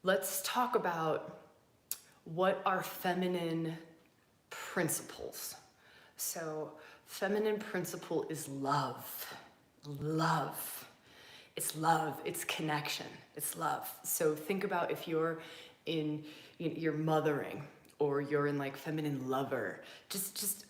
let's talk about what are feminine principles. So feminine principle is love. Love. It's love, it's connection, it's love. So think about if you're you're mothering, or you're in like feminine lover, just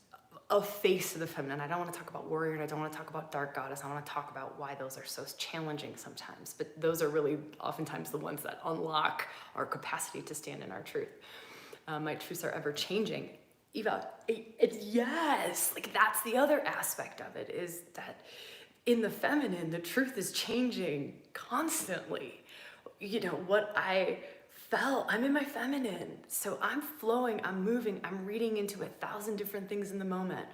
a face of the feminine. I don't want to talk about warrior, and I don't want to talk about dark goddess. I want to talk about why those are so challenging sometimes, but those are really oftentimes the ones that unlock our capacity to stand in our truth. My truths are ever changing. Eva, yes, like that's the other aspect of it, is that in the feminine, the truth is changing constantly. You know, what I felt, I'm in my feminine, so I'm flowing, I'm moving, I'm reading into 1,000 different things in the moment.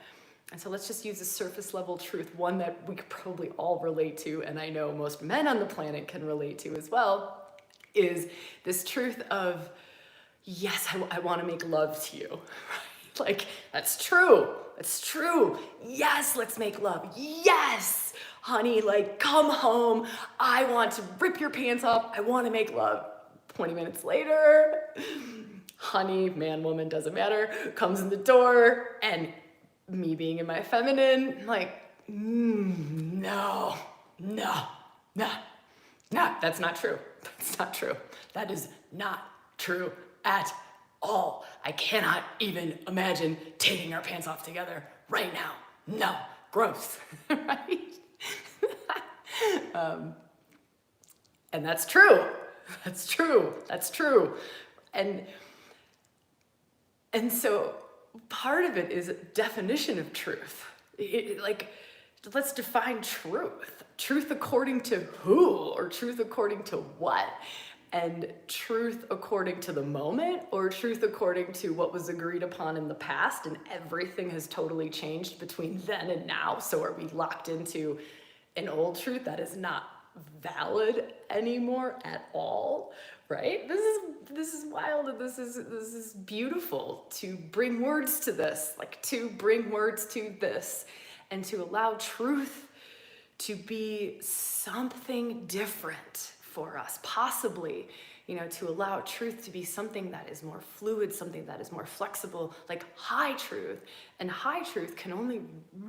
And so let's just use a surface level truth, one that we could probably all relate to, and I know most men on the planet can relate to as well, is this truth of, yes, I want to make love to you. Like, that's true. That's true. Yes, let's make love. Yes, honey, like, come home. I want to rip your pants off. I want to make love. 20 minutes later, honey, man, woman, doesn't matter, comes in the door, and me being in my feminine, like, no, that's not true. That's not true. That is not true at all. I cannot even imagine taking our pants off together right now. No, gross, right? And that's true. That's true. That's true. And so part of it is definition of truth. Like, let's define truth. Truth according to who, or truth according to what? And truth according to the moment, or truth according to what was agreed upon in the past, and everything has totally changed between then and now. So are we locked into an old truth that is not valid anymore at all, right? This is wild, and this is beautiful to bring words to this, like to bring words to this, and to allow truth to be something different for us, possibly, you know, to allow truth to be something that is more fluid, something that is more flexible, like high truth. And high truth can only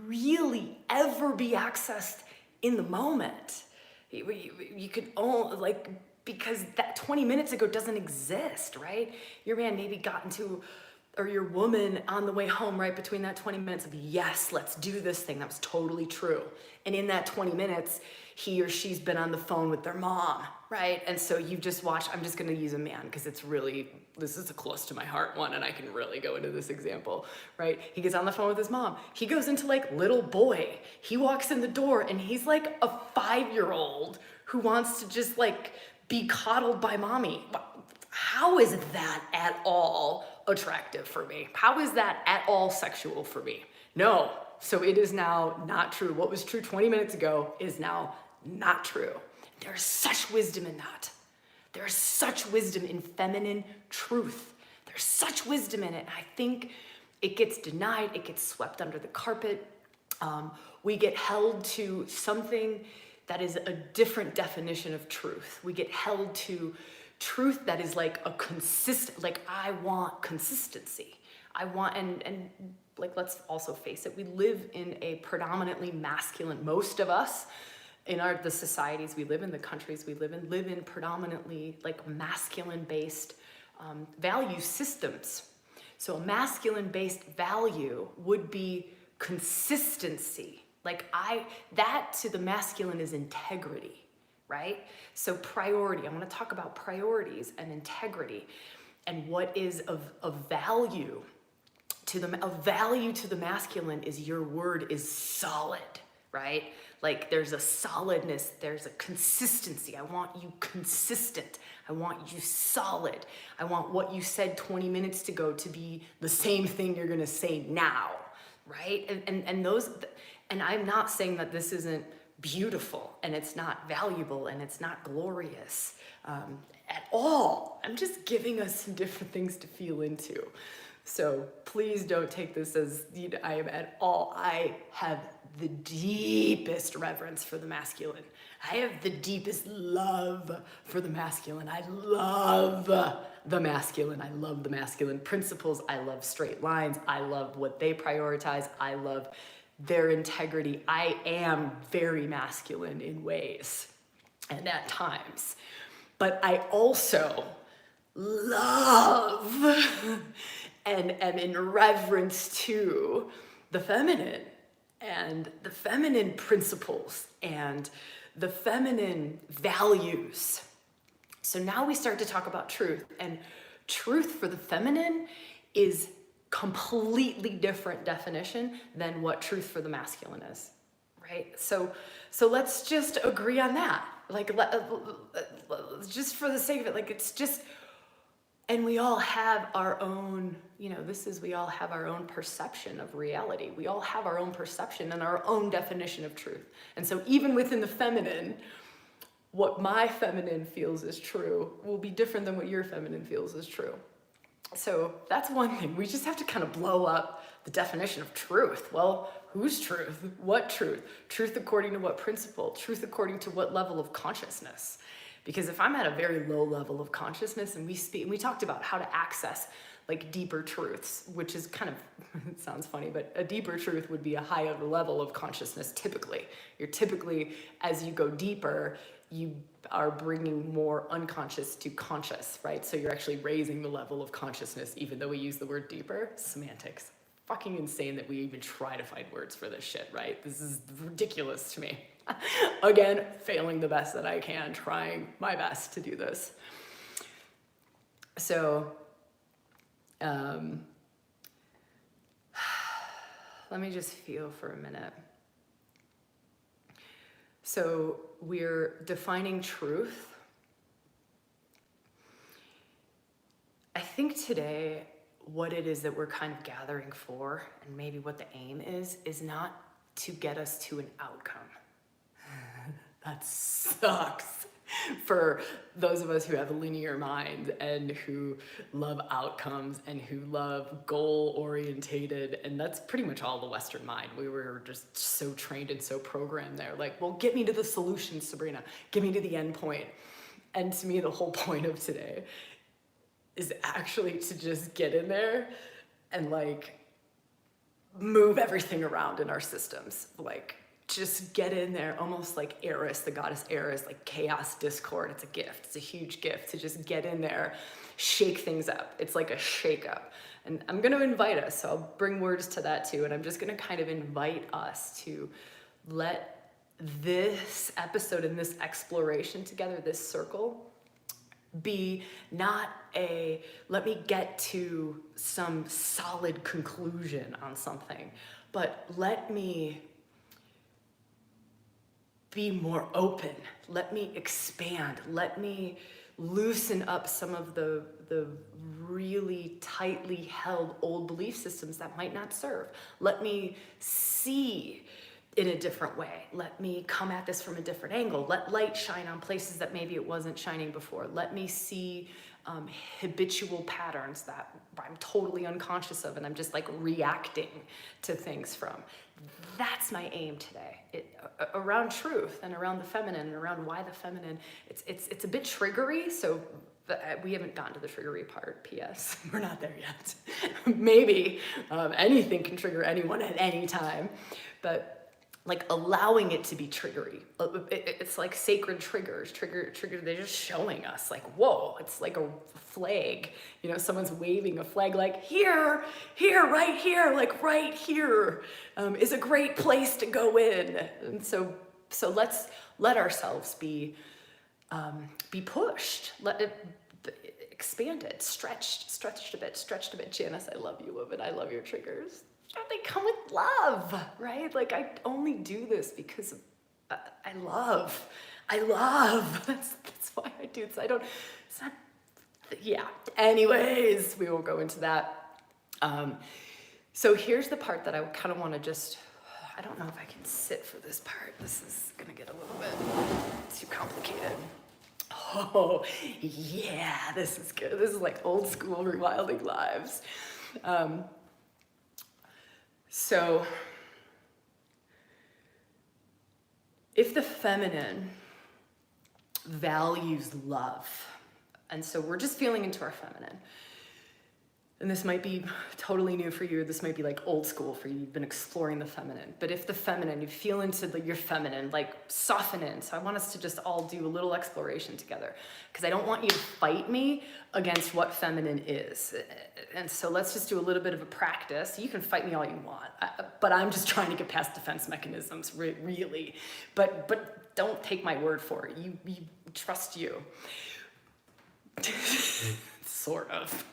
really ever be accessed in the moment. You could only, like, because that 20 minutes ago doesn't exist, right? Your man maybe got into, or your woman on the way home, right between that 20 minutes of, yes, let's do this thing. That was totally true. And in that 20 minutes, he or she's been on the phone with their mom, right? And so you've just watched, I'm just gonna use a man because it's really, this is a close to my heart one, and I can really go into this example, right? He gets on the phone with his mom. He goes into like little boy. He walks in the door and he's like a 5-year-old who wants to just like be coddled by mommy. How is that at all attractive for me? How is that at all sexual for me? No. So it is now not true. What was true 20 minutes ago is now not true. There's such wisdom in that. There's such wisdom in feminine truth. There's such wisdom in it. I think it gets denied. It gets swept under the carpet. We get held to something that is a different definition of truth. We get held to truth that is like a consistent, like I want consistency. I want, and like, let's also face it, we live in a predominantly masculine, most of us in the societies we live in, the countries we live in predominantly like masculine based value systems. So a masculine based value would be consistency. Like that to the masculine is integrity, right? So priority, I want to talk about priorities and integrity, and what is of value to the masculine is your word is solid, right? Like there's a solidness, there's a consistency. I want you consistent. I want you solid. I want what you said 20 minutes ago to be the same thing you're gonna say now, right? And those, and I'm not saying that this isn't beautiful and it's not valuable and it's not glorious at all. I'm just giving us some different things to feel into. So please don't take this as I am at all. I have the deepest reverence for the masculine. I have the deepest love for the masculine. I love the masculine. I love the masculine principles. I love straight lines. I love what they prioritize. I love their integrity. I am very masculine in ways and at times. But I also love and am in reverence to the feminine and the feminine principles and the feminine values. So now we start to talk about truth, and truth for the feminine is completely different definition than what truth for the masculine is, right? So let's just agree on that. Like, just for the sake of it, like, it's just, and we all have our own, we all have our own perception of reality. We all have our own perception and our own definition of truth. And so even within the feminine, what my feminine feels is true will be different than what your feminine feels is true. So that's one thing. We just have to kind of blow up the definition of truth. Well, whose truth? What truth? Truth according to what principle? Truth according to what level of consciousness? Because if I'm at a very low level of consciousness and we talked about how to access like deeper truths, which is kind of, it sounds funny, but a deeper truth would be a higher level of consciousness typically. You're typically, as you go deeper, you are bringing more unconscious to conscious, right? So you're actually raising the level of consciousness, even though we use the word deeper. Semantics. Fucking insane that we even try to find words for this shit, right? This is ridiculous to me. Again, failing the best that I can, trying my best to do this. So, let me just feel for a minute. So we're defining truth. I think today what it is that we're kind of gathering for, and maybe what the aim is not to get us to an outcome. That sucks for those of us who have a linear mind and who love outcomes and who love goal-orientated, and that's pretty much all the Western mind. We were just so trained and so programmed there. Like, well, get me to the solution, Sabrina. Get me to the end point. And to me, the whole point of today is actually to just get in there and like move everything around in our systems. Like, just get in there, almost like Eris, the goddess Eris, like chaos, discord. It's a gift. It's a huge gift to just get in there, shake things up. It's like a shake up. And I'm going to invite us, so I'll bring words to that too. And I'm just going to kind of invite us to let this episode and this exploration together, this circle, be not a, let me get to some solid conclusion on something, but let me be more open. Let me expand. Let me loosen up some of the really tightly held old belief systems that might not serve. Let me see in a different way. Let me come at this from a different angle. Let light shine on places that maybe it wasn't shining before. Let me see habitual patterns that I'm totally unconscious of and I'm just like reacting to things from. That's my aim today. Around truth and around the feminine and around why the feminine, it's a bit triggery, so we haven't gotten to the triggery part, P.S. We're not there yet. Maybe anything can trigger anyone at any time, but like allowing it to be triggery. It's like sacred triggers. Trigger, they're just showing us like, whoa, it's like a flag. You know, someone's waving a flag like here, right here, like right here is a great place to go in. And so let's let ourselves be pushed, let it expanded, stretched a bit. Janice, I love you, woman. I love your triggers. They come with love, right? Like, I only do this because I love. That's why I do this. Yeah. Anyways, we won't go into that. So here's the part that I kind of want to just, I don't know if I can sit for this part. This is going to get a little bit too complicated. Oh, yeah, this is good. This is like old school rewilding lives. So if the feminine values love, and so we're just feeling into our feminine, and this might be totally new for you, this might be like old school for you, you've been exploring the feminine, but if the feminine, you feel into your feminine, like soften in. So I want us to just all do a little exploration together, because I don't want you to fight me against what feminine is. And so let's just do a little bit of a practice. You can fight me all you want, but I'm just trying to get past defense mechanisms, really. But don't take my word for it. You trust you. Sort of.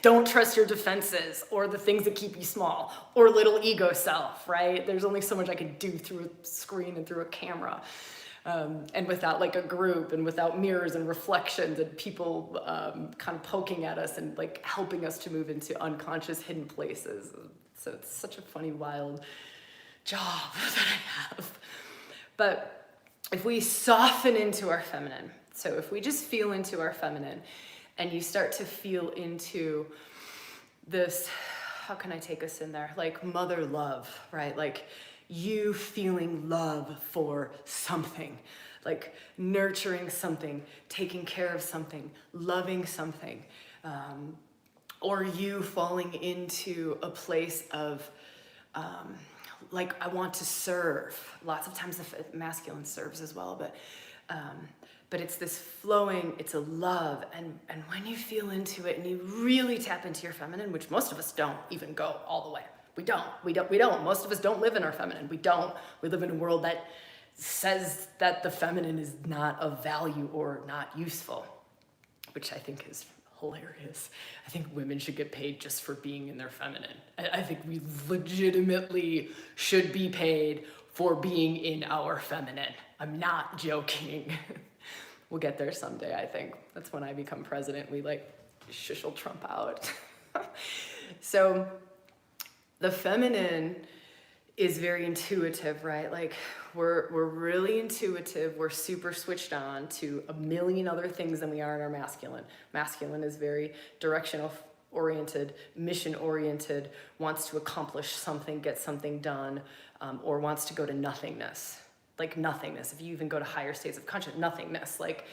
Don't trust your defenses or the things that keep you small or little ego self, right? There's only so much I can do through a screen and through a camera. And without like a group and without mirrors and reflections and people kind of poking at us and like helping us to move into unconscious hidden places. So it's such a funny, wild job that I have. But if we soften into our feminine, so if we just feel into our feminine, and you start to feel into this, how can I take us in there? Like mother love, right? Like you feeling love for something, like nurturing something, taking care of something, loving something, or you falling into a place of, like I want to serve. Lots of times the masculine serves as well, but it's this flowing, it's a love, and when you feel into it and you really tap into your feminine, which most of us don't even go all the way. We don't. Most of us don't live in our feminine. We don't. We live in a world that says that the feminine is not of value or not useful, which I think is hilarious. I think women should get paid just for being in their feminine. I think we legitimately should be paid for being in our feminine. I'm not joking. We'll get there someday, I think. That's when I become president. We like shishel Trump out. So the feminine is very intuitive, right? Like we're really intuitive. We're super switched on to a million other things than we are in our masculine. Masculine is very directional oriented, mission oriented, wants to accomplish something, get something done, or wants to go to nothingness. Like nothingness. If you even go to higher states of consciousness, nothingness, like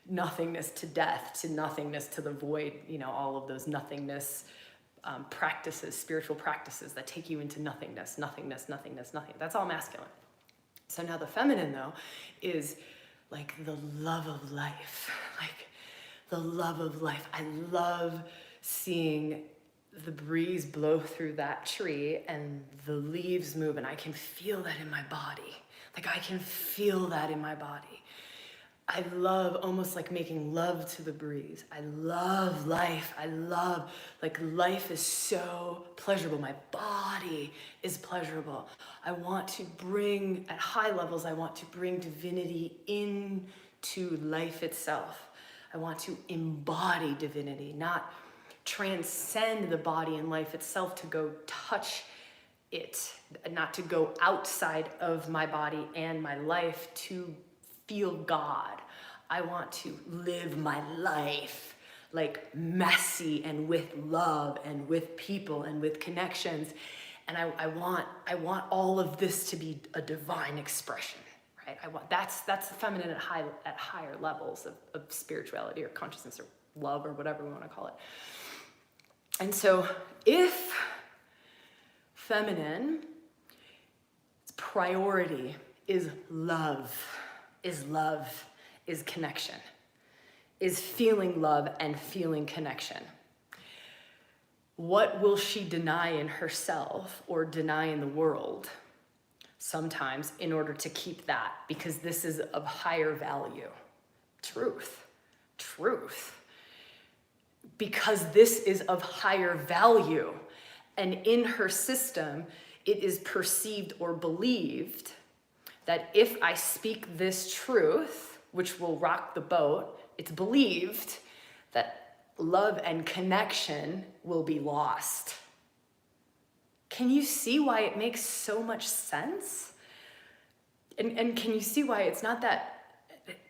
nothingness to death, to nothingness to the void, all of those nothingness practices, spiritual practices that take you into nothingness. That's all masculine. So now the feminine, though, is like the love of life. Like the love of life. I love seeing the breeze blow through that tree and the leaves move, and I can feel that in my body. Like I can feel that in my body. I love almost like making love to the breeze. I love life. Like life is so pleasurable. My body is pleasurable. I want to bring, at high levels, I want to bring divinity into life itself. I want to embody divinity, not transcend the body and life itself to go touch it, not to go outside of my body and my life to feel God. I want to live my life like messy and with love and with people and with connections. And I want all of this to be a divine expression, right? That's the feminine at higher levels of spirituality or consciousness or love or whatever we want to call it. And so if feminine priority is love, is connection, is feeling love and feeling connection, what will she deny in herself or deny in the world sometimes in order to keep that? Because this is of higher value. Truth. Because this is of higher value, and in her system, it is perceived or believed that if I speak this truth, which will rock the boat, it's believed that love and connection will be lost. Can you see why it makes so much sense? And can you see why it's not that,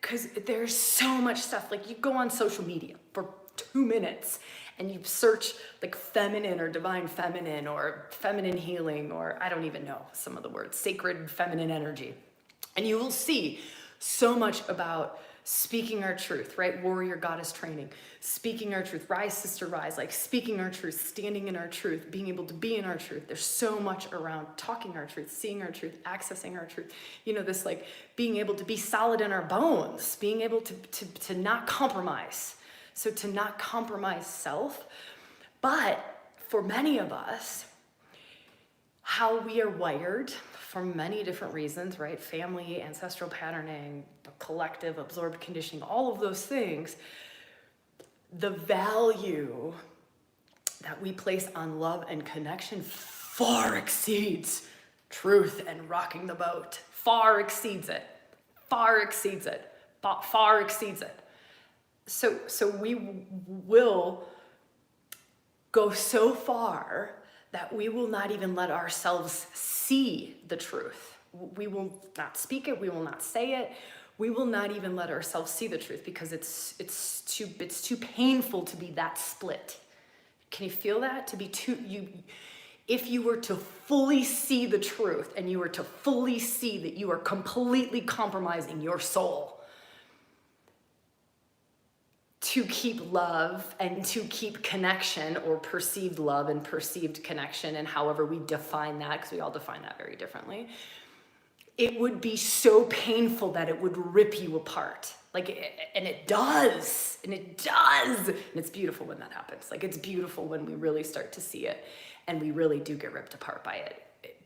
because there's so much stuff, like you go on social media for 2 minutes and you search like feminine or divine feminine or feminine healing, or I don't even know some of the words, sacred feminine energy. And you will see so much about speaking our truth, right? Warrior goddess training, speaking our truth, rise sister rise, like speaking our truth, standing in our truth, being able to be in our truth. There's so much around talking our truth, seeing our truth, accessing our truth. You know, this like being able to be solid in our bones, being able to not compromise. So to not compromise self. But for many of us, how we are wired for many different reasons, right? Family, ancestral patterning, collective, absorbed conditioning, all of those things, the value that we place on love and connection far exceeds truth and rocking the boat. Far exceeds it. Far exceeds it. Far exceeds it. So we will go so far that we will not even let ourselves see the truth. We will not speak it. We will not say it. We will not even let ourselves see the truth because it's too painful to be that split. Can you feel that? To be if you were to fully see the truth and you were to fully see that you are completely compromising your soul to keep love and to keep connection, or perceived love and perceived connection, and however we define that, because we all define that very differently, it would be so painful that it would rip you apart. And it does, and it's beautiful when that happens. Like, it's beautiful when we really start to see it and we really do get ripped apart by it,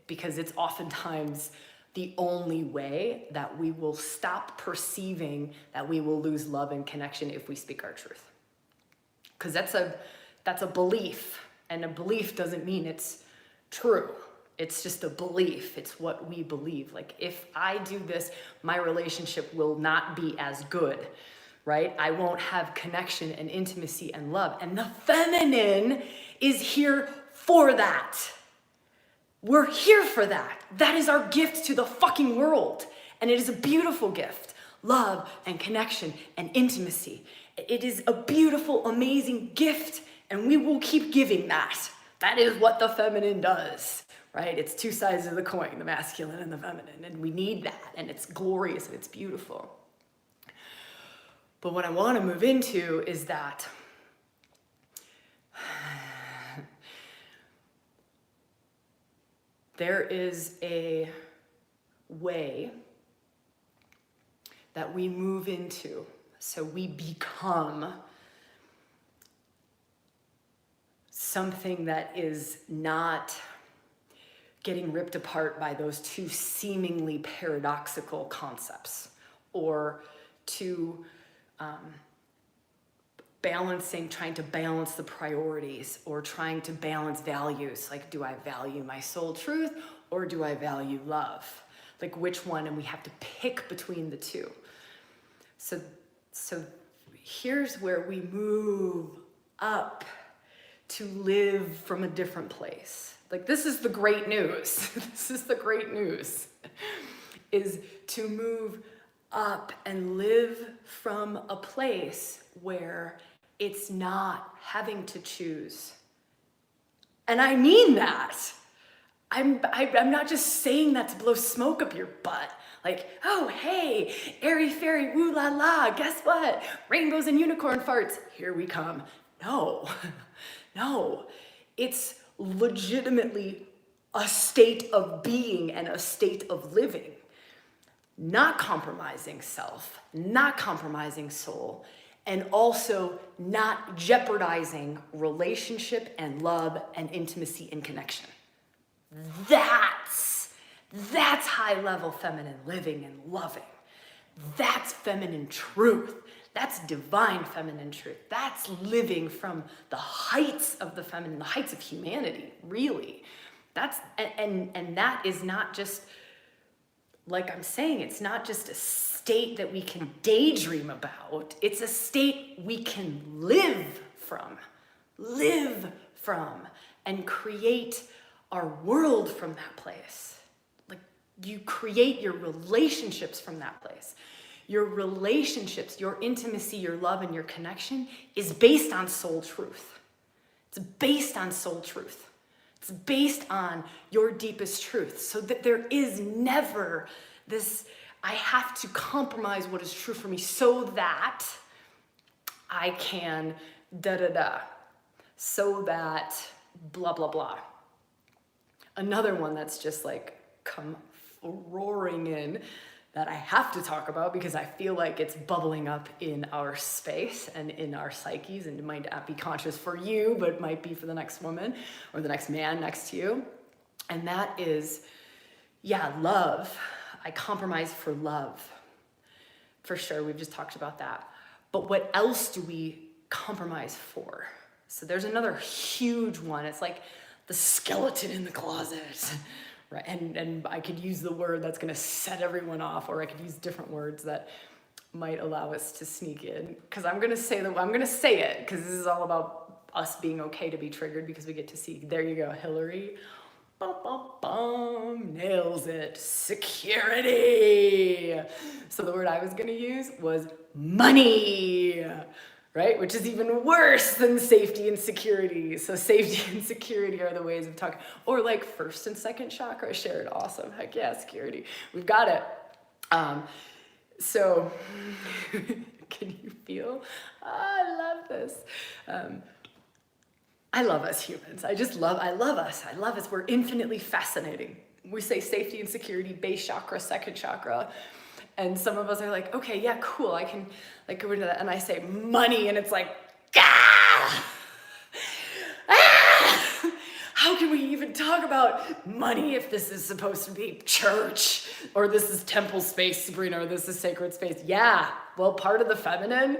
because it's oftentimes the only way that we will stop perceiving that we will lose love and connection if we speak our truth. Because that's a belief, and a belief doesn't mean it's true. It's just a belief. It's what we believe. Like, if I do this, my relationship will not be as good, right? I won't have connection and intimacy and love. And the feminine is here for that. We're here for that. That is our gift to the fucking world. And it is a beautiful gift. Love and connection and intimacy. It is a beautiful, amazing gift. And we will keep giving that. That is what the feminine does, right? It's two sides of the coin, the masculine and the feminine. And we need that. And it's glorious and it's beautiful. But what I want to move into is that there is a way that we move into, so we become something that is not getting ripped apart by those two seemingly paradoxical concepts, or to trying to balance the priorities, or trying to balance values. Like, do I value my soul truth or do I value love? Like, which one? And we have to pick between the two. So here's where we move up to live from a different place. Like, this is the great news. This is the great news, is to move up and live from a place where it's not having to choose. And I mean that. I'm not just saying that to blow smoke up your butt. Like, oh, hey, airy fairy, woo la la, guess what? Rainbows and unicorn farts, here we come. No, no. It's legitimately a state of being and a state of living. Not compromising self, not compromising soul, and also not jeopardizing relationship and love and intimacy and connection. That's high level feminine living and loving. That's feminine truth. That's divine feminine truth. That's living from the heights of the feminine, the heights of humanity, really. And that is not just, like I'm saying, it's not just a state that we can daydream about. It's a state we can live from, and create our world from that place. Like, you create your relationships from that place. Your relationships, your intimacy, your love, and your connection is based on soul truth. It's based on soul truth. It's based on your deepest truth. So that there is never this, I have to compromise what is true for me so that I can da-da-da. So that blah, blah, blah. Another one that's just like come roaring in that I have to talk about because I feel like it's bubbling up in our space and in our psyches, and it might not be conscious for you, but it might be for the next woman or the next man next to you. And that is, love. I compromise for love. For sure, we've just talked about that. But what else do we compromise for? So there's another huge one. It's like the skeleton in the closet, right? And I could use the word that's gonna set everyone off, or I could use different words that might allow us to sneak in. Because I'm gonna say it, because this is all about us being okay to be triggered, because we get to see, there you go, Hillary. Bum, bum, bum, nails it. Security. So the word I was gonna use was money. Right? Which is even worse than safety and security. So safety and security are the ways of talking. Or like first and second chakra shared. Awesome. Heck yeah, security. We've got it. So can you feel? I love this. I love us humans. I love us. I love us. We're infinitely fascinating. We say safety and security, base chakra, second chakra. And some of us are like, okay, yeah, cool. I can like go into that. And I say money, and it's like, ah! Ah! How can we even talk about money if this is supposed to be church, or this is temple space, Sabrina, or this is sacred space? Yeah, well, part of the feminine,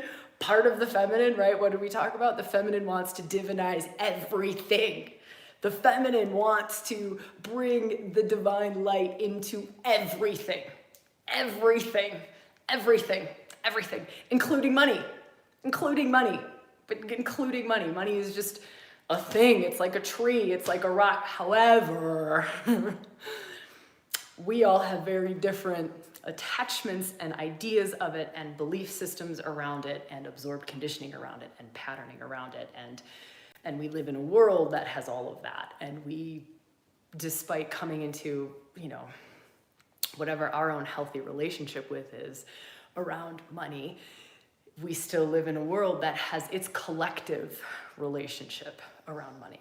right? What do we talk about? The feminine wants to divinize everything. The feminine wants to bring the divine light into everything. Everything, including money. Money is just a thing. It's like a tree, it's like a rock. However, we all have very different attachments and ideas of it, and belief systems around it, and absorbed conditioning around it, and patterning around it. And we live in a world that has all of that. And we, despite coming into, whatever our own healthy relationship with is around money, we still live in a world that has its collective relationship around money.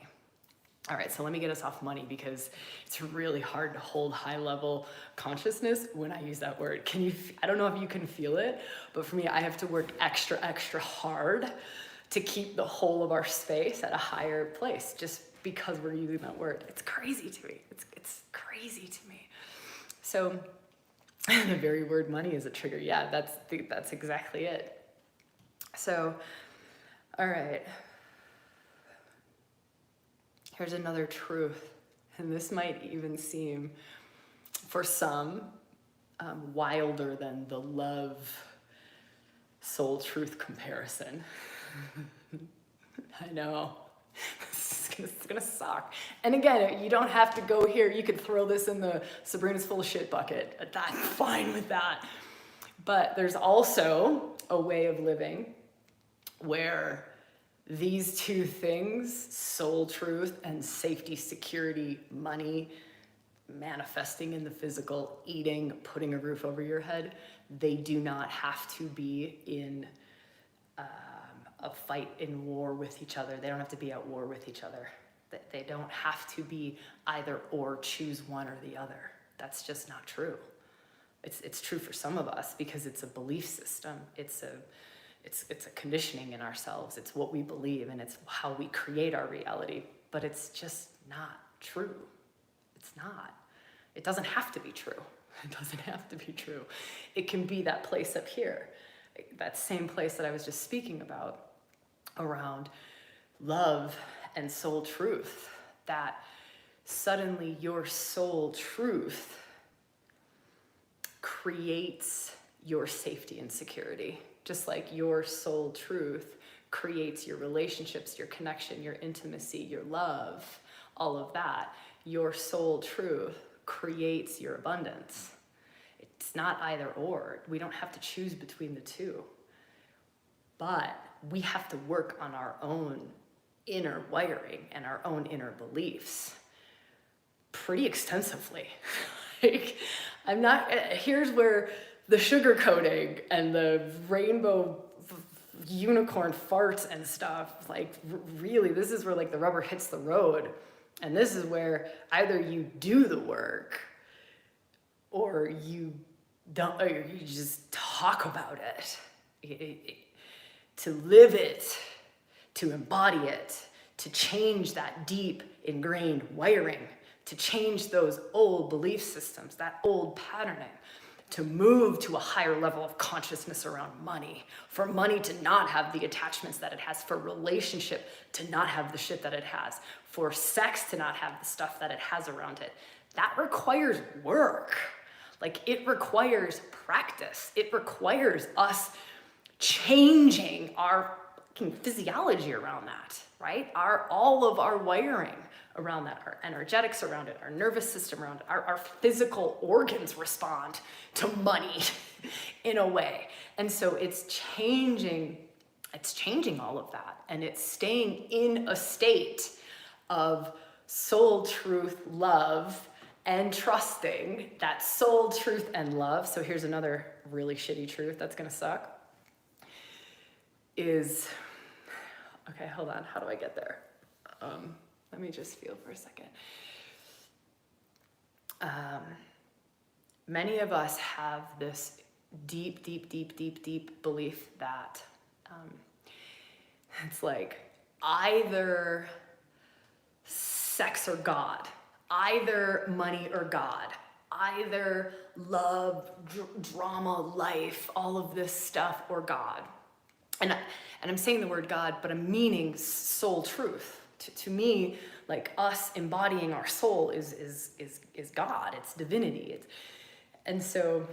All right, so let me get us off money, because it's really hard to hold high level consciousness when I use that word. I don't know if you can feel it, but for me, I have to work extra, extra hard to keep the whole of our space at a higher place, just because we're using that word. It's crazy to me. It's crazy to me. So the very word money is a trigger. Yeah, that's exactly it. So, all right. Here's another truth. And this might even seem, for some, wilder than the love soul truth comparison. I know. It's gonna suck. And again, you don't have to go here. You could throw this in the Sabrina's full of shit bucket. I'm fine with that. But there's also a way of living where these two things, soul truth and safety, security, money, manifesting in the physical, eating, putting a roof over your head, they do not have to be in a fight, in war with each other. They don't have to be at war with each other. They don't have to be either or, choose one or the other. That's just not true. It's true for some of us because it's a belief system. It's a conditioning in ourselves. It's what we believe, and it's how we create our reality. But it's just not true. It's not. It doesn't have to be true. It doesn't have to be true. It can be that place up here, that same place that I was just speaking about, around love and soul truth, that suddenly your soul truth creates your safety and security, just like your soul truth creates your relationships, your connection, your intimacy, your love, all of that. Your soul truth creates your abundance. It's not either or. We don't have to choose between the two. But we have to work on our own inner wiring and our own inner beliefs pretty extensively. Like, here's where the sugarcoating and the rainbow unicorn farts and stuff, like really, this is where like the rubber hits the road. And this is where either you do the work or you don't, or you just talk about it. To live it, to embody it, to change that deep ingrained wiring, to change those old belief systems, that old patterning, to move to a higher level of consciousness around money, for money to not have the attachments that it has, for relationship to not have the shit that it has, for sex to not have the stuff that it has around it. That requires work. Like, it requires practice. It requires us changing our fucking physiology around that, right? All of our wiring around that, our energetics around it, our nervous system around it, our physical organs respond to money in a way. And so it's changing all of that. And it's staying in a state of soul, truth, love, and trusting that soul, truth, and love. So here's another really shitty truth that's gonna suck. Okay, hold on, how do I get there? Let me just feel for a second. Many of us have this deep belief that it's like either sex or God, either money or God, either love, drama, life, all of this stuff, or God. And I'm saying the word God, but I'm meaning soul truth. To me, like, us embodying our soul is God. It's divinity. And so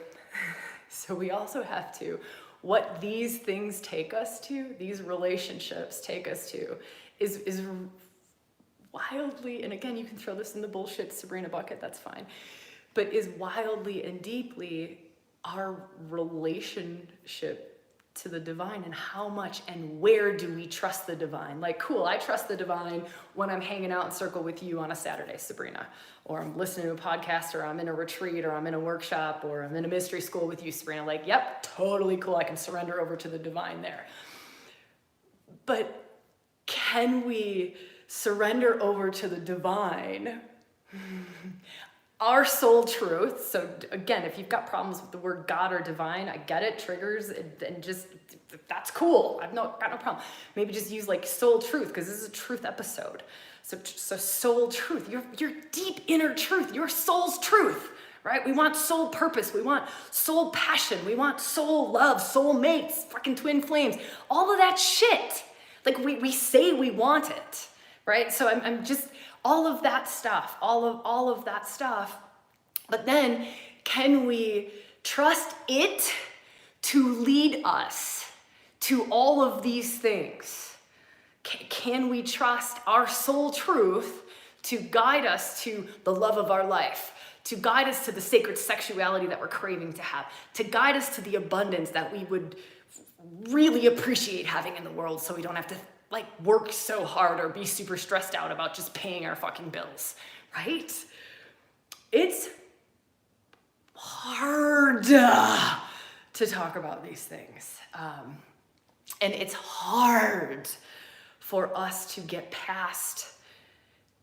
we also have to, what these things take us to, these relationships take us to, is wildly, and again, you can throw this in the bullshit Sabrina bucket, that's fine, but is wildly and deeply our relationship to the divine, and how much and where do we trust the divine? Like, cool, I trust the divine when I'm hanging out in circle with you on a Saturday, Sabrina, or I'm listening to a podcast, or I'm in a retreat, or I'm in a workshop, or I'm in a mystery school with you, Sabrina. Like, yep, totally cool, I can surrender over to the divine there. But can we surrender over to the divine our soul truth? So again, if you've got problems with the word God or divine, I get it, triggers, and just, that's cool. Got no problem. Maybe just use like soul truth, because this is a truth episode. So soul truth, your deep inner truth, your soul's truth, right? We want soul purpose. We want soul passion. We want soul love, soul mates, fucking twin flames, all of that shit. Like, we say we want it, right? So I'm just, all of that stuff, all of that stuff. But then, can we trust it to lead us to all of these things? Can we trust our soul truth to guide us to the love of our life, to guide us to the sacred sexuality that we're craving to have, to guide us to the abundance that we would really appreciate having in the world, so we don't have to like work so hard or be super stressed out about just paying our fucking bills, right? It's hard to talk about these things. And it's hard for us to get past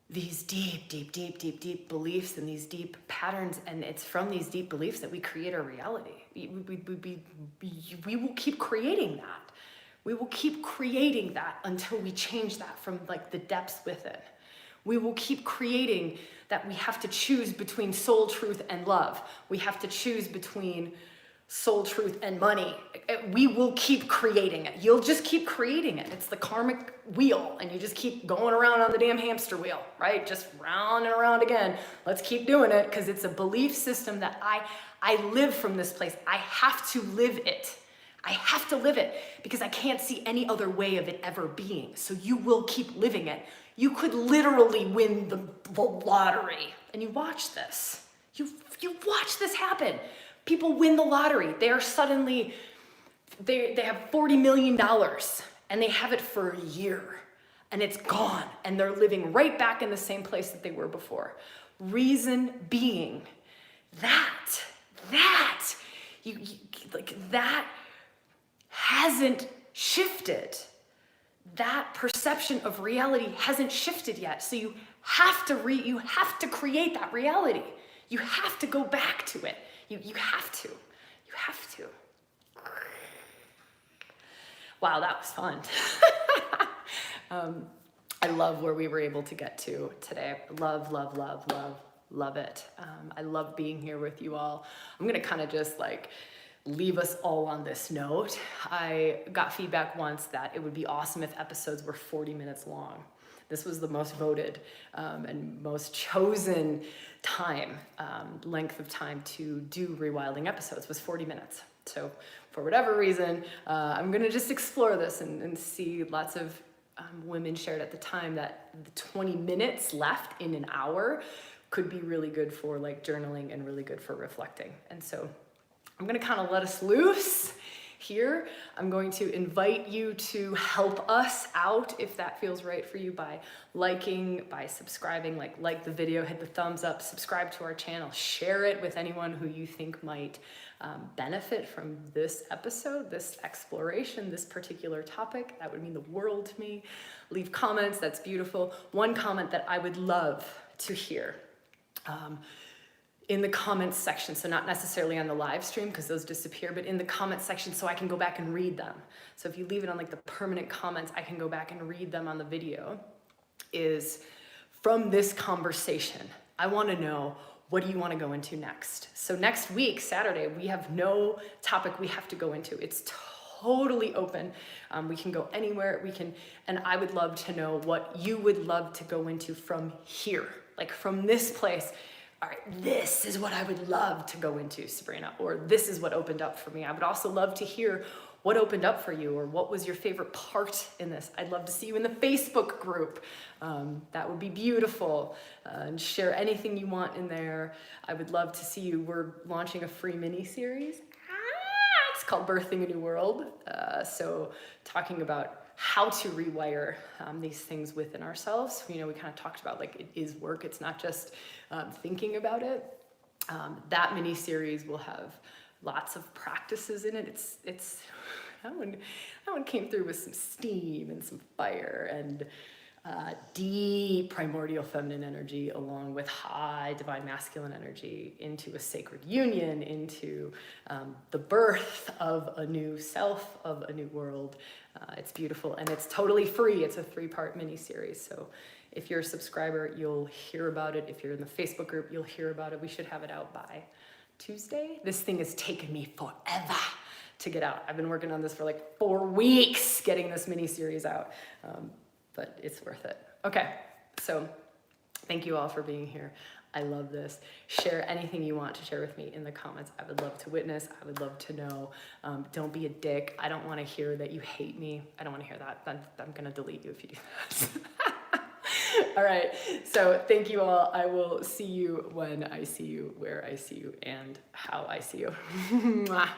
these deep beliefs and these deep patterns. And it's from these deep beliefs that we create our reality. We will keep creating that. We will keep creating that until we change that from like the depths within. We will keep creating that we have to choose between soul, truth, and love. We have to choose between soul, truth, and money. We will keep creating it. You'll just keep creating it. It's the karmic wheel, and you just keep going around on the damn hamster wheel, right? Just round and around again. Let's keep doing it, because it's a belief system that I live from this place. I have to live it. I have to live it, because I can't see any other way of it ever being. So you will keep living it. You could literally win the lottery. And you watch this. You watch this happen. People win the lottery. They are suddenly, they have $40 million and they have it for a year and it's gone and they're living right back in the same place that they were before. Reason being that hasn't shifted. That perception of reality hasn't shifted yet. So you have to create that reality. You have to go back to it. You have to. Wow, that was fun. I love where we were able to get to today. Love it. I love being here with you all. I'm gonna kind of just like leave us all on this note. I got feedback once that it would be awesome if episodes were 40 minutes long. This was the most voted and most chosen length of time to do ReWilding episodes was 40 minutes. So for whatever reason, I'm gonna just explore this and see. Lots of women shared at the time that the 20 minutes left in an hour could be really good for like journaling and really good for reflecting. And so I'm gonna kind of let us loose here. I'm going to invite you to help us out if that feels right for you by liking, by subscribing, like the video, hit the thumbs up, subscribe to our channel, share it with anyone who you think might benefit from this episode, this exploration, this particular topic. That would mean the world to me. Leave comments, that's beautiful. One comment that I would love to hear in the comments section, so not necessarily on the live stream because those disappear, but in the comments section so I can go back and read them. So if you leave it on like the permanent comments, I can go back and read them on the video, is from this conversation, I want to know, what do you want to go into next? So next week, Saturday, we have no topic we have to go into. It's totally open. We can go anywhere. And I would love to know what you would love to go into from here, like from this place. All right, this is what I would love to go into, Sabrina, or this is what opened up for me. I would also love to hear what opened up for you, or what was your favorite part in this. I'd love to see you in the Facebook group. That would be beautiful. And share anything you want in there. I would love to see you. We're launching a free mini series. It's called Birthing a New World. So talking about how to rewire these things within ourselves. You know, we kind of talked about like it is work. It's not just thinking about it. That mini series will have lots of practices in it. That one came through with some steam and some fire and deep primordial feminine energy along with high divine masculine energy into a sacred union, into the birth of a new self, of a new world. It's beautiful and it's totally free. It's a 3-part mini series. So if you're a subscriber, you'll hear about it. If you're in the Facebook group, you'll hear about it. We should have it out by Tuesday. This thing has taken me forever to get out. I've been working on this for like 4 weeks, getting this mini series out. But it's worth it. Okay, so thank you all for being here. I love this. Share anything you want to share with me in the comments. I would love to witness. I would love to know. Don't be a dick. I don't want to hear that you hate me. I don't want to hear that. I'm going to delete you if you do that. All right, so thank you all. I will see you when I see you, where I see you, and how I see you. Mwah.